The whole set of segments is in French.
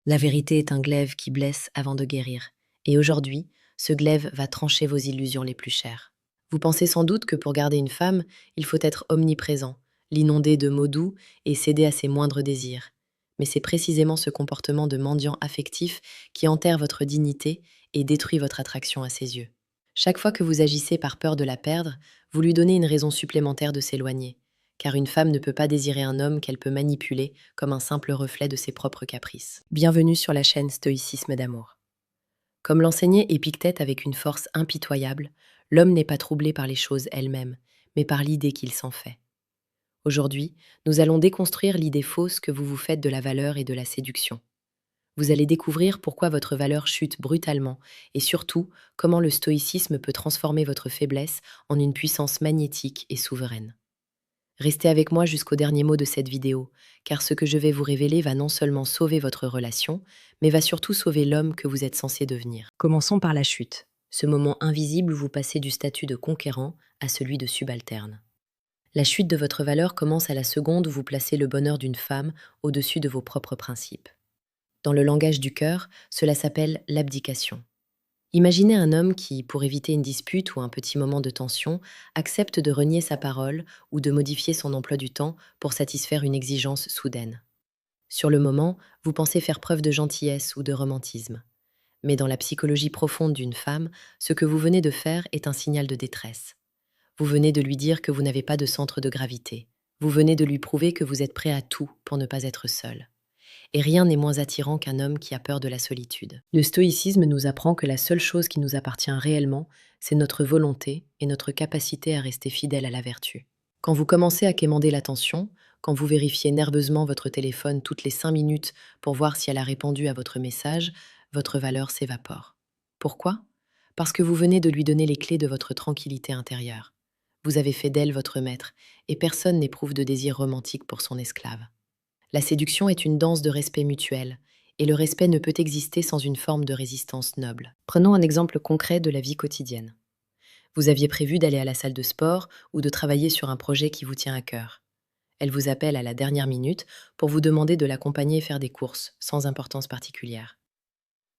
La vérité est un glaive qui blesse avant de guérir. Et aujourd'hui, ce glaive va trancher vos illusions les plus chères. Vous pensez sans doute que pour garder une femme, il faut être omniprésent, l'inonder de mots doux et céder à ses moindres désirs. Mais c'est précisément ce comportement de mendiant affectif qui enterre votre dignité et détruit votre attraction à ses yeux. Chaque fois que vous agissez par peur de la perdre, vous lui donnez une raison supplémentaire de s'éloigner, car une femme ne peut pas désirer un homme qu'elle peut manipuler comme un simple reflet de ses propres caprices. Bienvenue sur la chaîne Stoïcisme d'amour. Comme l'enseignait Épictète avec une force impitoyable, l'homme n'est pas troublé par les choses elles-mêmes, mais par l'idée qu'il s'en fait. Aujourd'hui, nous allons déconstruire l'idée fausse que vous vous faites de la valeur et de la séduction. Vous allez découvrir pourquoi votre valeur chute brutalement et surtout comment le stoïcisme peut transformer votre faiblesse en une puissance magnétique et souveraine. Restez avec moi jusqu'au dernier mot de cette vidéo, car ce que je vais vous révéler va non seulement sauver votre relation, mais va surtout sauver l'homme que vous êtes censé devenir. Commençons par la chute, ce moment invisible où vous passez du statut de conquérant à celui de subalterne. La chute de votre valeur commence à la seconde où vous placez le bonheur d'une femme au-dessus de vos propres principes. Dans le langage du cœur, cela s'appelle l'abdication. Imaginez un homme qui, pour éviter une dispute ou un petit moment de tension, accepte de renier sa parole ou de modifier son emploi du temps pour satisfaire une exigence soudaine. Sur le moment, vous pensez faire preuve de gentillesse ou de romantisme. Mais dans la psychologie profonde d'une femme, ce que vous venez de faire est un signal de détresse. Vous venez de lui dire que vous n'avez pas de centre de gravité. Vous venez de lui prouver que vous êtes prêt à tout pour ne pas être seul. Et rien n'est moins attirant qu'un homme qui a peur de la solitude. Le stoïcisme nous apprend que la seule chose qui nous appartient réellement, c'est notre volonté et notre capacité à rester fidèle à la vertu. Quand vous commencez à quémander l'attention, quand vous vérifiez nerveusement votre téléphone toutes les 5 minutes pour voir si elle a répondu à votre message, votre valeur s'évapore. Pourquoi? Parce que vous venez de lui donner les clés de votre tranquillité intérieure. Vous avez fait d'elle votre maître, et personne n'éprouve de désir romantique pour son esclave. La séduction est une danse de respect mutuel, et le respect ne peut exister sans une forme de résistance noble. Prenons un exemple concret de la vie quotidienne. Vous aviez prévu d'aller à la salle de sport ou de travailler sur un projet qui vous tient à cœur. Elle vous appelle à la dernière minute pour vous demander de l'accompagner faire des courses, sans importance particulière.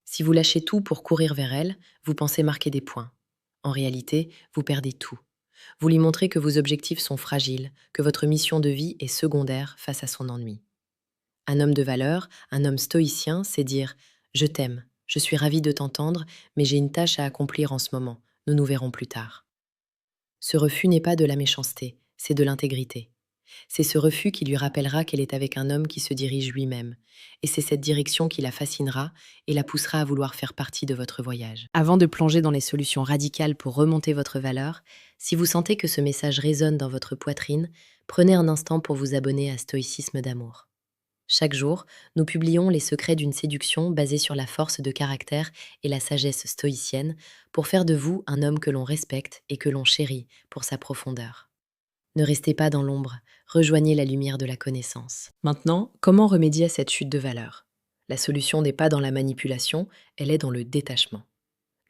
Si vous lâchez tout pour courir vers elle, vous pensez marquer des points. En réalité, vous perdez tout. Vous lui montrez que vos objectifs sont fragiles, que votre mission de vie est secondaire face à son ennui. Un homme de valeur, un homme stoïcien, c'est dire ⁇ Je t'aime, je suis ravi de t'entendre, mais j'ai une tâche à accomplir en ce moment, nous nous verrons plus tard. ⁇ Ce refus n'est pas de la méchanceté, c'est de l'intégrité. C'est ce refus qui lui rappellera qu'elle est avec un homme qui se dirige lui-même, et c'est cette direction qui la fascinera et la poussera à vouloir faire partie de votre voyage. Avant de plonger dans les solutions radicales pour remonter votre valeur, si vous sentez que ce message résonne dans votre poitrine, prenez un instant pour vous abonner à Stoïcisme d'amour. Chaque jour, nous publions les secrets d'une séduction basée sur la force de caractère et la sagesse stoïcienne pour faire de vous un homme que l'on respecte et que l'on chérit pour sa profondeur. Ne restez pas dans l'ombre, rejoignez la lumière de la connaissance. Maintenant, comment remédier à cette chute de valeur? La solution n'est pas dans la manipulation, elle est dans le détachement.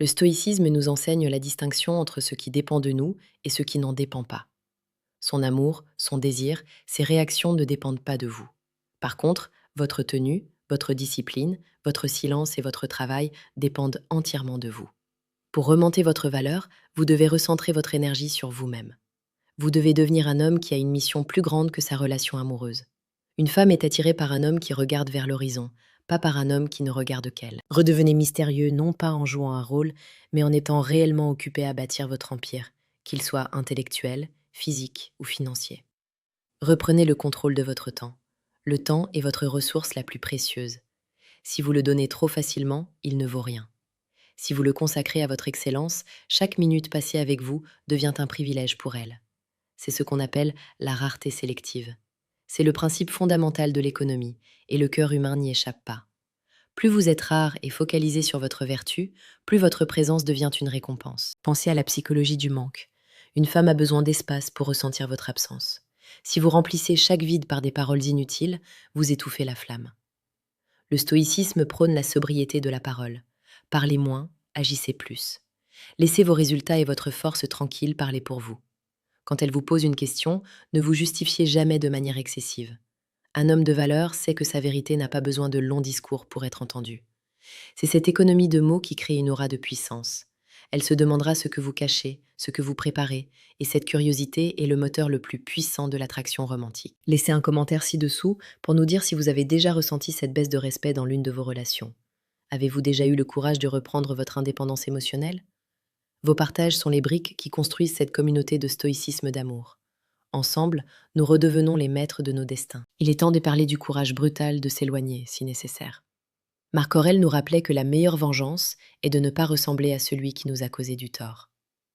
Le stoïcisme nous enseigne la distinction entre ce qui dépend de nous et ce qui n'en dépend pas. Son amour, son désir, ses réactions ne dépendent pas de vous. Par contre, votre tenue, votre discipline, votre silence et votre travail dépendent entièrement de vous. Pour remonter votre valeur, vous devez recentrer votre énergie sur vous-même. Vous devez devenir un homme qui a une mission plus grande que sa relation amoureuse. Une femme est attirée par un homme qui regarde vers l'horizon, pas par un homme qui ne regarde qu'elle. Redevenez mystérieux non pas en jouant un rôle, mais en étant réellement occupé à bâtir votre empire, qu'il soit intellectuel, physique ou financier. Reprenez le contrôle de votre temps. Le temps est votre ressource la plus précieuse. Si vous le donnez trop facilement, il ne vaut rien. Si vous le consacrez à votre excellence, chaque minute passée avec vous devient un privilège pour elle. C'est ce qu'on appelle la rareté sélective. C'est le principe fondamental de l'économie, et le cœur humain n'y échappe pas. Plus vous êtes rare et focalisé sur votre vertu, plus votre présence devient une récompense. Pensez à la psychologie du manque. Une femme a besoin d'espace pour ressentir votre absence. Si vous remplissez chaque vide par des paroles inutiles, vous étouffez la flamme. Le stoïcisme prône la sobriété de la parole. Parlez moins, agissez plus. Laissez vos résultats et votre force tranquille parler pour vous. Quand elle vous pose une question, ne vous justifiez jamais de manière excessive. Un homme de valeur sait que sa vérité n'a pas besoin de longs discours pour être entendue. C'est cette économie de mots qui crée une aura de puissance. Elle se demandera ce que vous cachez, ce que vous préparez, et cette curiosité est le moteur le plus puissant de l'attraction romantique. Laissez un commentaire ci-dessous pour nous dire si vous avez déjà ressenti cette baisse de respect dans l'une de vos relations. Avez-vous déjà eu le courage de reprendre votre indépendance émotionnelle? Vos partages sont les briques qui construisent cette communauté de stoïcisme d'amour. Ensemble, nous redevenons les maîtres de nos destins. Il est temps de parler du courage brutal de s'éloigner, si nécessaire. Marc Aurèle nous rappelait que la meilleure vengeance est de ne pas ressembler à celui qui nous a causé du tort.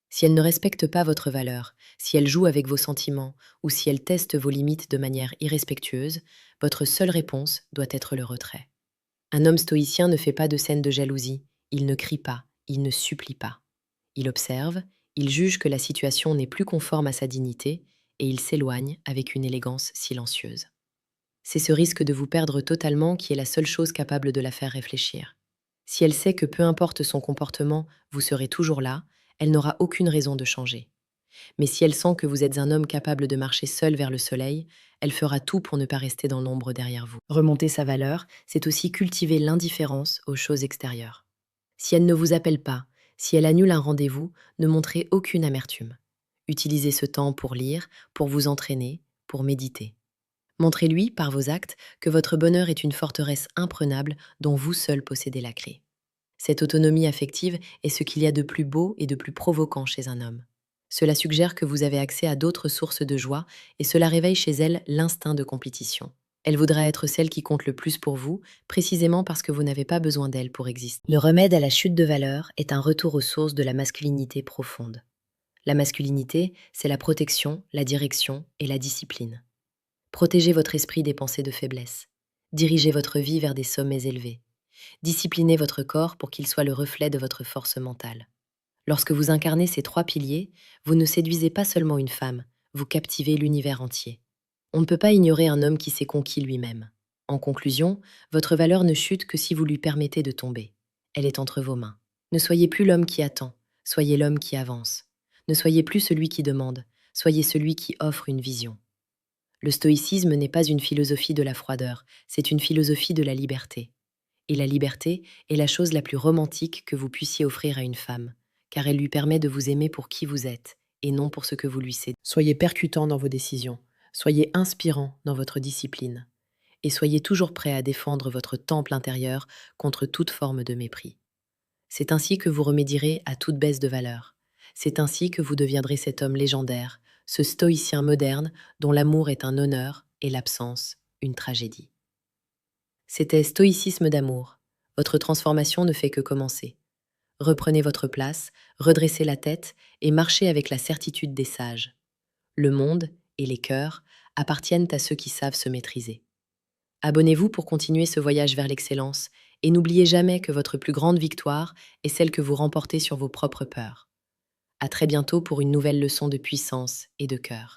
Si elle ne respecte pas votre valeur, si elle joue avec vos sentiments ou si elle teste vos limites de manière irrespectueuse, votre seule réponse doit être le retrait. Un homme stoïcien ne fait pas de scène de jalousie, il ne crie pas, il ne supplie pas. Il observe, il juge que la situation n'est plus conforme à sa dignité et il s'éloigne avec une élégance silencieuse. C'est ce risque de vous perdre totalement qui est la seule chose capable de la faire réfléchir. Si elle sait que peu importe son comportement, vous serez toujours là, elle n'aura aucune raison de changer. Mais si elle sent que vous êtes un homme capable de marcher seul vers le soleil, elle fera tout pour ne pas rester dans l'ombre derrière vous. Remonter sa valeur, c'est aussi cultiver l'indifférence aux choses extérieures. Si elle ne vous appelle pas, si elle annule un rendez-vous, ne montrez aucune amertume. Utilisez ce temps pour lire, pour vous entraîner, pour méditer. Montrez-lui, par vos actes, que votre bonheur est une forteresse imprenable dont vous seul possédez la clé. Cette autonomie affective est ce qu'il y a de plus beau et de plus provoquant chez un homme. Cela suggère que vous avez accès à d'autres sources de joie et cela réveille chez elle l'instinct de compétition. Elle voudra être celle qui compte le plus pour vous, précisément parce que vous n'avez pas besoin d'elle pour exister. Le remède à la chute de valeur est un retour aux sources de la masculinité profonde. La masculinité, c'est la protection, la direction et la discipline. Protégez votre esprit des pensées de faiblesse. Dirigez votre vie vers des sommets élevés. Disciplinez votre corps pour qu'il soit le reflet de votre force mentale. Lorsque vous incarnez ces trois piliers, vous ne séduisez pas seulement une femme, vous captivez l'univers entier. On ne peut pas ignorer un homme qui s'est conquis lui-même. En conclusion, votre valeur ne chute que si vous lui permettez de tomber. Elle est entre vos mains. Ne soyez plus l'homme qui attend, soyez l'homme qui avance. Ne soyez plus celui qui demande, soyez celui qui offre une vision. Le stoïcisme n'est pas une philosophie de la froideur, c'est une philosophie de la liberté. Et la liberté est la chose la plus romantique que vous puissiez offrir à une femme, car elle lui permet de vous aimer pour qui vous êtes, et non pour ce que vous lui cédez. Soyez percutant dans vos décisions, soyez inspirant dans votre discipline, et soyez toujours prêt à défendre votre temple intérieur contre toute forme de mépris. C'est ainsi que vous remédierez à toute baisse de valeur. C'est ainsi que vous deviendrez cet homme légendaire, ce stoïcien moderne dont l'amour est un honneur et l'absence une tragédie. C'était Stoïcisme d'amour. Votre transformation ne fait que commencer. Reprenez votre place, redressez la tête et marchez avec la certitude des sages. Le monde et les cœurs appartiennent à ceux qui savent se maîtriser. Abonnez-vous pour continuer ce voyage vers l'excellence et n'oubliez jamais que votre plus grande victoire est celle que vous remportez sur vos propres peurs. À très bientôt pour une nouvelle leçon de puissance et de cœur.